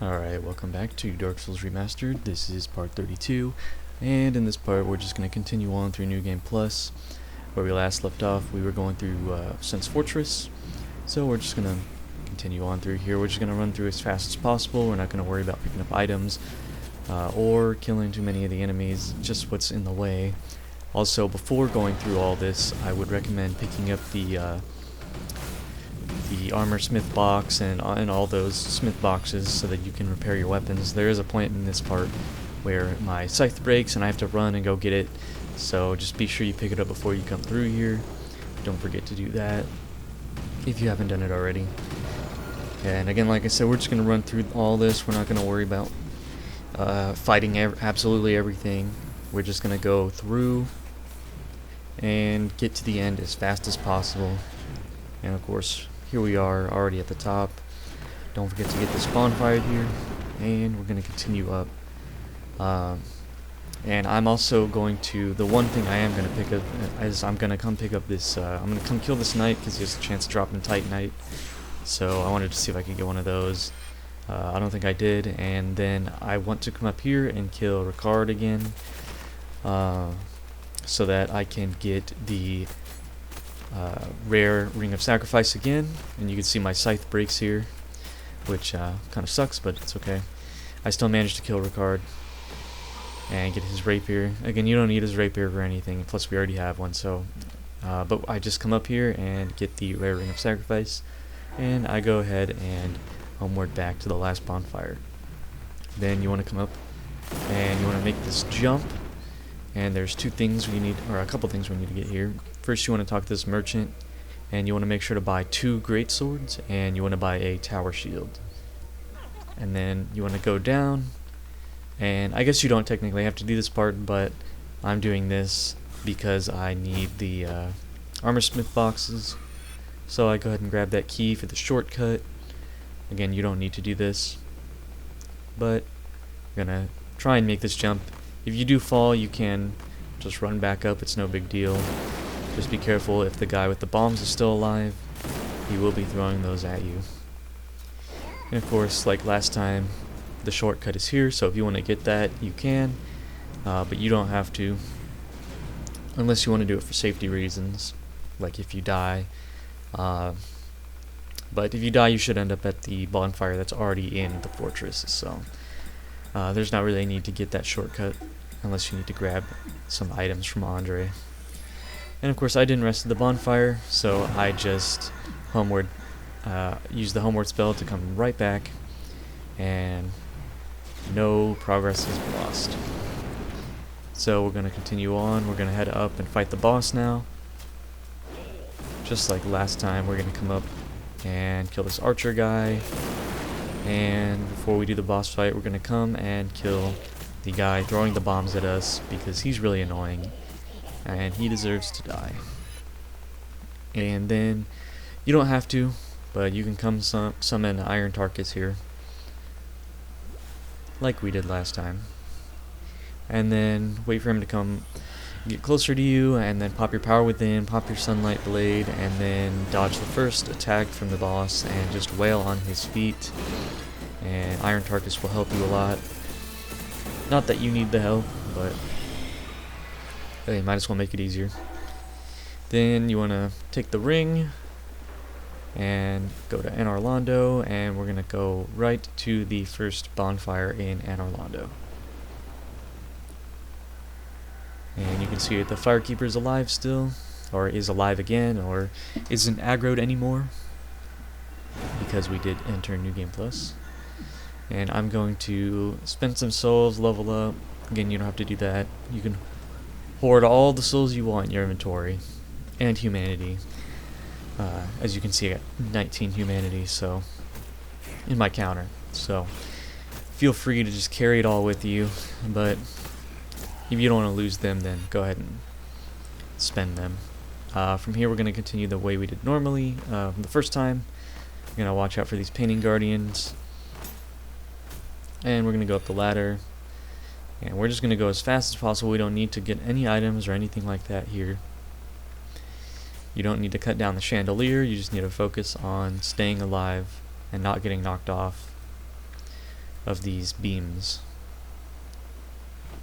Alright, welcome back to Dark Souls Remastered. This is part 32, and in this part we're just going to continue on through New Game Plus. Where we last left off, we were going through Sense Fortress, so we're just going to continue on through here. We're just going to run through as fast as possible. We're not going to worry about picking up items or killing too many of the enemies, just what's in the way. Also, before going through all this, I would recommend picking up the armor smith box and all those smith boxes so that you can repair your weapons. There is a point in this part where my scythe breaks and I have to run and go get it, so just be sure you pick it up before you come through here. Don't forget to do that if you haven't done it already. And again, like I said, we're just going to run through all this. We're not going to worry about fighting absolutely everything. We're just going to go through and get to the end as fast as possible. And of course, here we are already at the top. Don't forget to get this bonfire here, and we're going to continue up. And I'm also going to, the one thing I am going to pick up is I'm going to come pick up this, I'm going to come kill this knight because there's a chance to drop in Titanite. So I wanted to see if I could get one of those. I don't think I did, and then I want to come up here and kill Ricard again, so that I can get the rare Ring of Sacrifice again. And you can see my scythe breaks here, which kind of sucks, but it's okay. I still managed to kill Ricard and get his rapier. Again, you don't need his rapier for anything, plus we already have one, so but I just come up here and get the rare Ring of Sacrifice, and I go ahead and homeward back to the last bonfire. Then you want to come up and you want to make this jump, and there's two things we need, or a couple things we need to get here. First, you want to talk to this merchant, and you want to make sure to buy 2 Greatswords, and you want to buy a tower shield. And then you want to go down, and I guess you don't technically have to do this part, but I'm doing this because I need the armor smith boxes. So I go ahead and grab that key for the shortcut. Again, you don't need to do this, but I'm gonna try and make this jump. If you do fall, you can just run back up, it's no big deal. Just be careful, if the guy with the bombs is still alive, he will be throwing those at you. And of course, like last time, the shortcut is here, so if you want to get that, you can, but you don't have to, unless you want to do it for safety reasons, like if you die. But if you die, you should end up at the bonfire that's already in the fortress, so there's not really a need to get that shortcut unless you need to grab some items from Andre. And of course, I didn't rest at the bonfire, so I just used the homeward spell to come right back, and no progress is lost. So we're going to continue on. We're going to head up and fight the boss now. Just like last time, we're going to come up and kill this archer guy. And before we do the boss fight, we're going to come and kill the guy throwing the bombs at us, because he's really annoying and he deserves to die. And then you don't have to, but you can come summon Iron Tarkus here, like we did last time, and then wait for him to come get closer to you, and then pop your power within, pop your sunlight blade, and then dodge the first attack from the boss and just wail on his feet, and Iron Tarkus will help you a lot. Not that you need the help, but hey, might as well make it easier. Then you want to take the ring and go to Anor Londo, and we're going to go right to the first bonfire in Anor Londo. And you can see the Firekeeper is alive still, or is alive again, or isn't aggroed anymore, because we did enter New Game Plus. And I'm going to spend some souls, level up. Again, you don't have to do that. You can hoard all the souls you want in your inventory, and humanity. As you can see, I got 19 humanity, so in my counter. So feel free to just carry it all with you, but if you don't want to lose them, then go ahead and spend them. From here, we're going to continue the way we did normally. The first time, we're going to watch out for these painting guardians, and we're going to go up the ladder, and we're just going to go as fast as possible. We don't need to get any items or anything like that here. You don't need to cut down the chandelier, you just need to focus on staying alive and not getting knocked off. of these beams.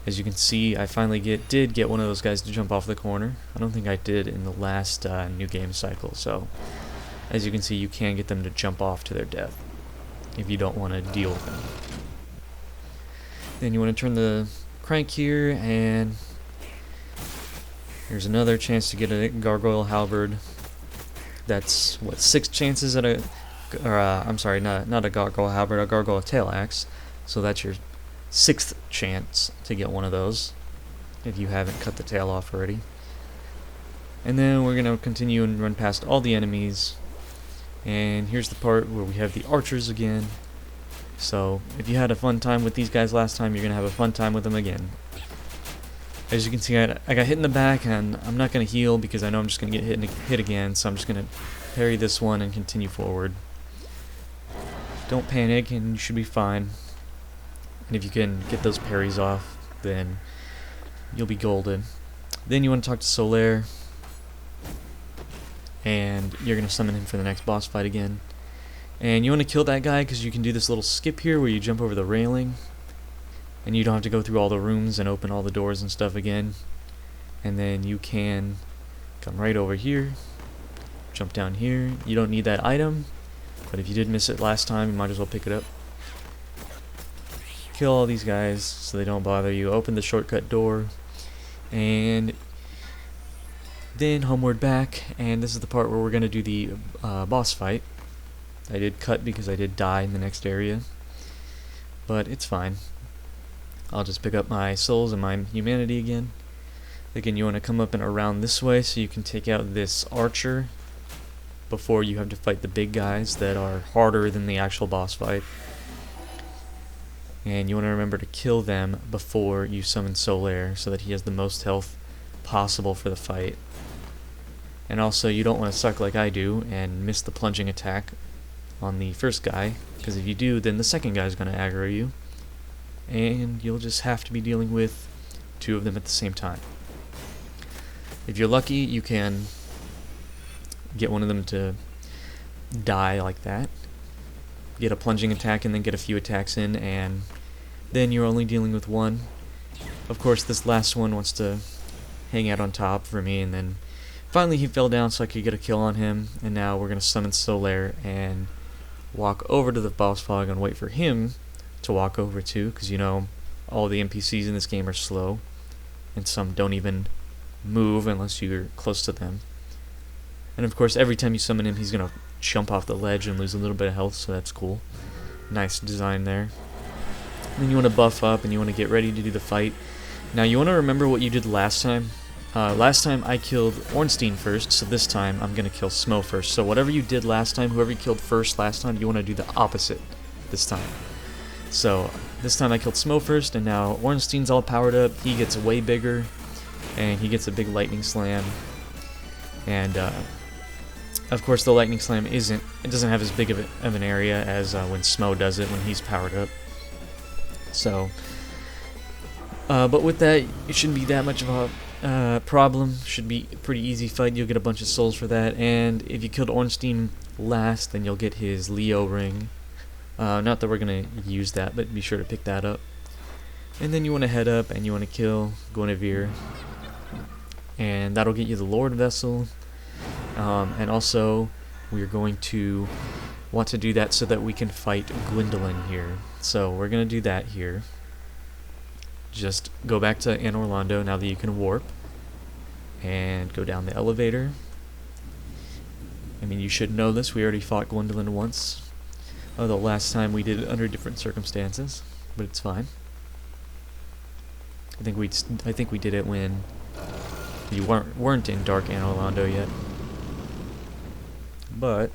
As you can see, I finally did get one of those guys to jump off the corner. I don't think I did in the last new game cycle, so as you can see, you can get them to jump off to their death if you don't want to deal with them. Then you want to turn the crank here, and here's another chance to get a gargoyle halberd. That's what, 6 chances at a, or I'm sorry, not a gargoyle halberd, a gargoyle tail axe. So that's your 6th chance to get one of those if you haven't cut the tail off already. And then we're gonna continue and run past all the enemies. And here's the part where we have the archers again. So if you had a fun time with these guys last time, you're gonna have a fun time with them again. As you can see, I got hit in the back, and I'm not gonna heal because I know I'm just gonna get hit again. So I'm just gonna parry this one and continue forward. Don't panic, and you should be fine. And if you can get those parries off, then you'll be golden. Then you want to talk to Solaire, and you're going to summon him for the next boss fight again. And you want to kill that guy because you can do this little skip here where you jump over the railing, and you don't have to go through all the rooms and open all the doors and stuff again. And then you can come right over here, jump down here. You don't need that item, but if you did miss it last time, you might as well pick it up. Kill all these guys so they don't bother you. Open the shortcut door, and then homeward back. And this is the part where we're going to do the boss fight. I did cut because I did die in the next area, but it's fine. I'll just pick up my souls and my humanity again. Again, you want to come up and around this way so you can take out this archer before you have to fight the big guys that are harder than the actual boss fight. And you want to remember to kill them before you summon Solaire so that he has the most health possible for the fight. And also, you don't want to suck like I do and miss the plunging attack on the first guy, because if you do, then the second guy is going to aggro you, and you'll just have to be dealing with 2 of them at the same time. If you're lucky, you can get one of them to die like that, get a plunging attack and then get a few attacks in, and then you're only dealing with 1. Of course, this last one wants to hang out on top for me, and then finally he fell down so I could get a kill on him. And now we're going to summon Solaire and walk over to the boss fog and wait for him to walk over too, because you know all the NPCs in this game are slow, and some don't even move unless you're close to them. And of course, every time you summon him, he's going to jump off the ledge and lose a little bit of health, so that's cool. Nice design there. And then you want to buff up and you want to get ready to do the fight. Now you want to remember what you did last time. Last time I killed Ornstein first, so this time I'm going to kill Smough first. So whatever you did last time, whoever you killed first last time, you want to do the opposite this time. So this time I killed Smough first, and now Ornstein's all powered up. He gets way bigger, and he gets a big lightning slam. And of course the lightning slam doesn't have as big of an area as when Smough does it when he's powered up. So, but with that, it shouldn't be that much of a problem. Should be a pretty easy fight. You'll get a bunch of souls for that, and if you killed Ornstein last, then you'll get his Leo ring. Not that we're gonna use that, but be sure to pick that up. And then you want to head up and you want to kill Guinevere, and that'll get you the Lord Vessel. And also, we're going to want to do that so that we can fight Gwyndolin here. So we're going to do that here. Just go back to Anor Londo now that you can warp, and go down the elevator. I mean, you should know this. We already fought Gwyndolin once. Although last time we did it under different circumstances, but it's fine. I think we did it when you weren't in Dark Anor Londo yet. But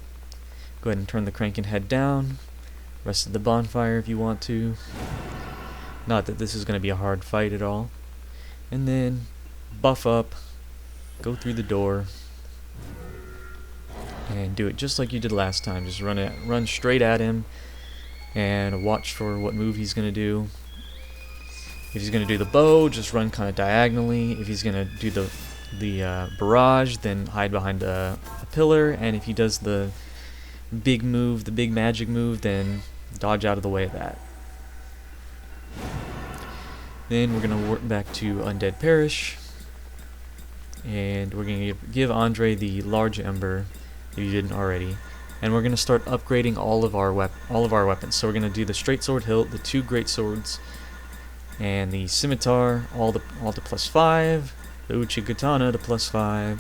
go ahead and turn the crank and head down. Rest of the bonfire if you want to. Not that this is going to be a hard fight at all. And then buff up, go through the door, and do it just like you did last time. Just run straight at him and watch for what move he's going to do. If he's going to do the bow, just run kind of diagonally. If he's going to do the barrage, then hide behind a pillar. And if he does the big move, the big magic move, then dodge out of the way of that. Then we're going to warp back to Undead Parish, and we're going to give Andre the large ember if you didn't already, and we're going to start upgrading all of our weapons. So we're going to do the straight sword hilt, the 2 great swords, and the scimitar all to +5, the uchi katana to +5,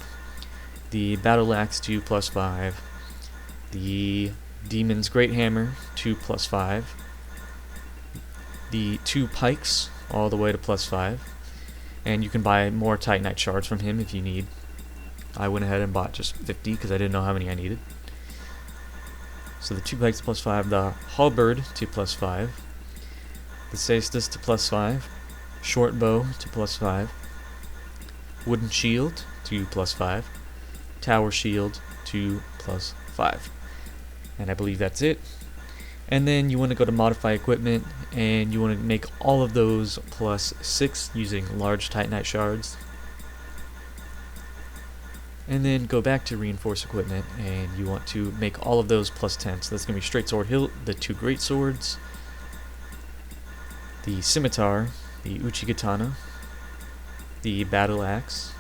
the battle axe to +5, the demon's great hammer to +5, the 2 pikes all the way to +5, and you can buy more Titanite shards from him if you need. I went ahead and bought just 50 because I didn't know how many I needed. So the 2 pikes to +5, the halberd to +5, the cestus to +5, short bow to +5, wooden shield to +5, tower shield to +5. And I believe that's it. And then you want to go to modify equipment, and you want to make all of those +6 using large Titanite shards. And then go back to reinforce equipment, and you want to make all of those +10. So that's going to be straight sword hilt, the 2 great swords, the scimitar, the uchi katana, the battle axe,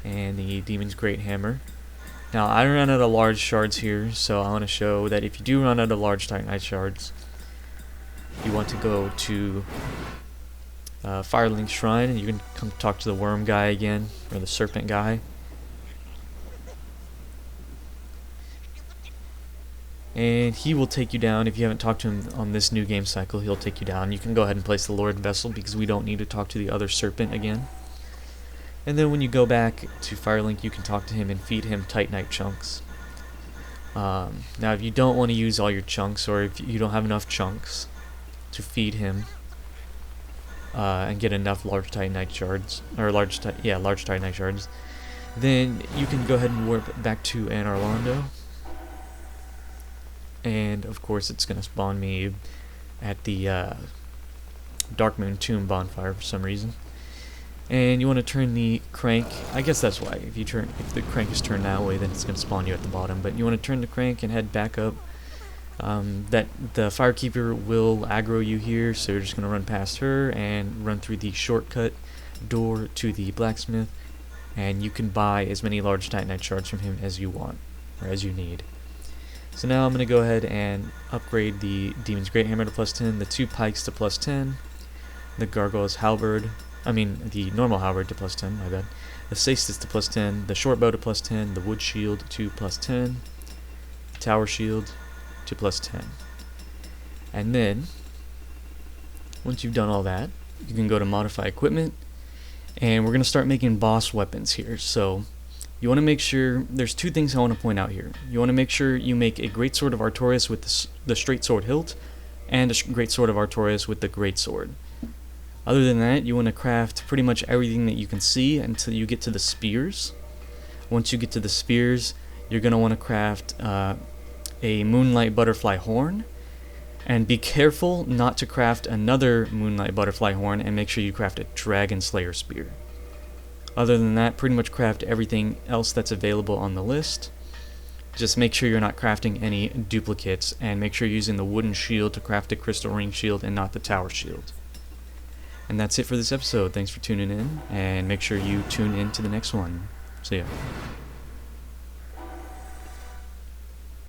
and the demon's great hammer. Now I ran out of large shards here, so I want to show that if you do run out of large Titanite shards, you want to go to Firelink Shrine, and you can come talk to the worm guy again, or the serpent guy. And he will take you down. If you haven't talked to him on this new game cycle, he'll take you down. You can go ahead and place the Lord Vessel because we don't need to talk to the other serpent again. And then when you go back to Firelink, you can talk to him and feed him Titanite chunks. Now if you don't want to use all your chunks, or if you don't have enough chunks to feed him and get enough large Titanite shards, or large Titanite shards, then you can go ahead and warp back to Anor Londo. And of course it's going to spawn me at the Darkmoon tomb bonfire for some reason. And you want to turn the crank. I guess that's why. If the crank is turned that way, then it's going to spawn you at the bottom. But you want to turn the crank and head back up. That the Firekeeper will aggro you here, so you're just going to run past her and run through the shortcut door to the blacksmith. And you can buy as many large Titanite shards from him as you want, or as you need. So now I'm going to go ahead and upgrade the Demon's Great Hammer to +10, the 2 pikes to +10, the Gargoyle's Halberd, the normal Halberd to +10, my bad, the Cestus to +10, the Short Bow to +10, the Wood Shield to +10, the Tower Shield to +10. And then, once you've done all that, you can go to Modify Equipment, and we're going to start making boss weapons here. So you want to make sure, there's 2 things I want to point out here. You want to make sure you make a Greatsword of Artorias with the straight sword hilt, and a Greatsword of Artorias with the great sword. Other than that, you want to craft pretty much everything that you can see until you get to the spears. Once you get to the spears, you're going to want to craft a Moonlight Butterfly Horn, and be careful not to craft another Moonlight Butterfly Horn, and make sure you craft a Dragonslayer Spear. Other than that, pretty much craft everything else that's available on the list. Just make sure you're not crafting any duplicates, and make sure you're using the wooden shield to craft a crystal ring shield and not the tower shield. And that's it for this episode. Thanks for tuning in, and make sure you tune in to the next one. See ya.